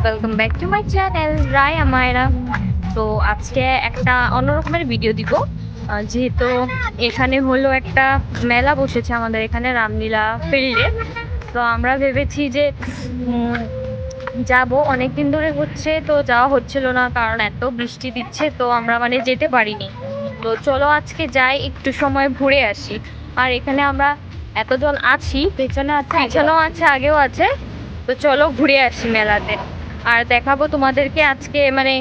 Welcome back to my channel Roy Amaira. তো আজকে একটা অন্যরকমের ভিডিও দিব, যেহেতু এখানে হলো একটা মেলা বসেছে আমাদের এখানে রামলীলা ফিল্ডে। তো আমরা ভেবেছি যে যাব, অনেক দিন ধরে হচ্ছে তো যাওয়া হচ্ছিল না, কারণ এত বৃষ্টি দিচ্ছে, তো আমরা মানে যেতে পারিনি। তো চলো আজকে যাই, একটু সময় ঘুরে আসি। আর এখানে আমরা এতজন আছি, পেছনেও আছে আগেও আছে, তো চলো ঘুরে আসি মেলাতে। আর দেখাবো তোমাদেরকে আজকে মানে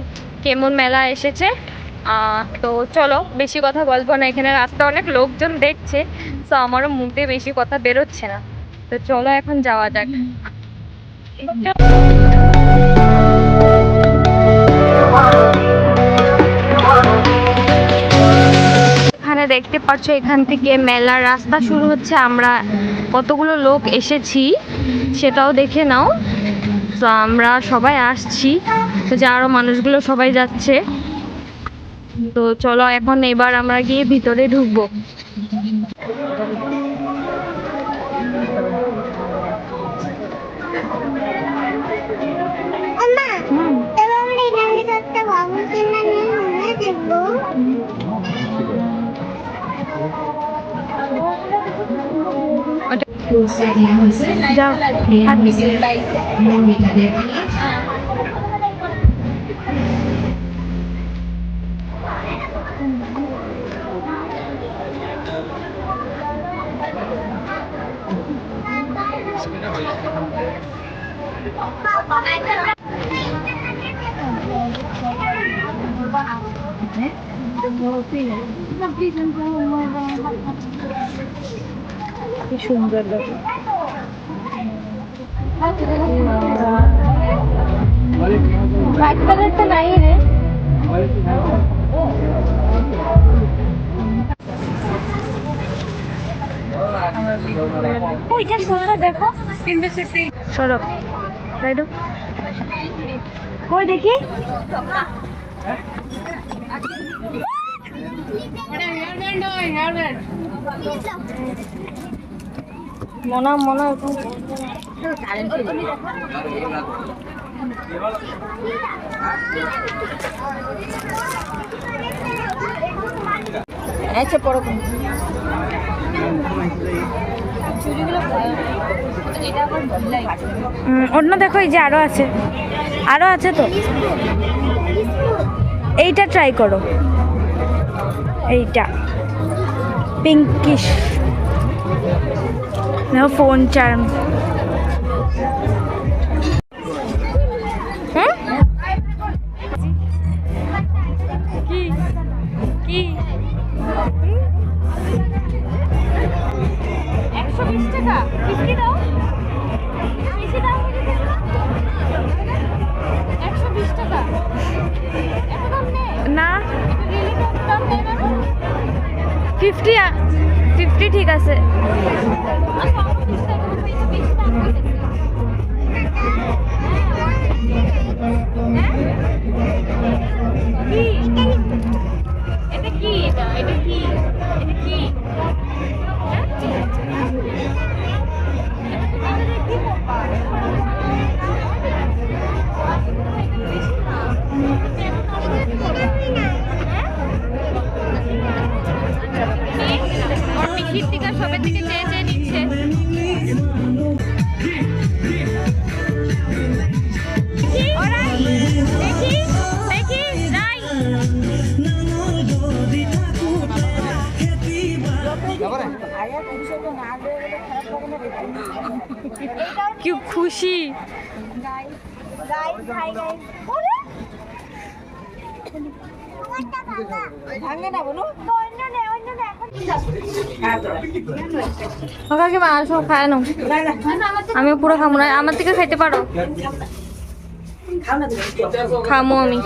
কেমন মেলা এসেছে। তো চলো, বেশি কথা বলবো না, এখানে রাস্তা অনেক লোকজন দেখছে, তো আমারও মুখ দিয়ে বেশি কথা বেরোচ্ছে না। তো চলো এখন যাওয়া যাক। এখানে দেখতে পাচ্ছ, এখান থেকে মেলার রাস্তা শুরু হচ্ছে। আমরা কতগুলো লোক এসেছি সেটাও দেখে নাও। তো আমরা সবাই আসছি, তো যে আরো মানুষগুলো সবাই যাচ্ছে। তো চলো এখন এবার আমরা গিয়ে ভিতরে ঢুকবো। কি সুন্দর লাগে। হোয়াইট কালারটা নাই রে। ওইটা সুন্দর দেখো, সরব রাইডো কই দেখি। মনা মনা আচ্ছা পড়ো। অন্য দেখো, এই যে আরো আছে, আরো আছে তো। এইটা ট্রাই করো, এইটা পিঙ্কিশ ফোন চার্ম। হ্যাঁ কি কি 120 টাকা 50 দাও, বেশি দাও, 120 টাকা এত দাম নেই না। 50 ঠিক আছে। এটা কি? এটা কি? এটা কি? পিসির দিকে সবের দিকে চেয়ে চেয়ে নিচ্ছে। দেখি দেখি যাই। কি খুশি। আমি পুরো খাবো না, আমার থেকে খাইতে পারো। খামো আমি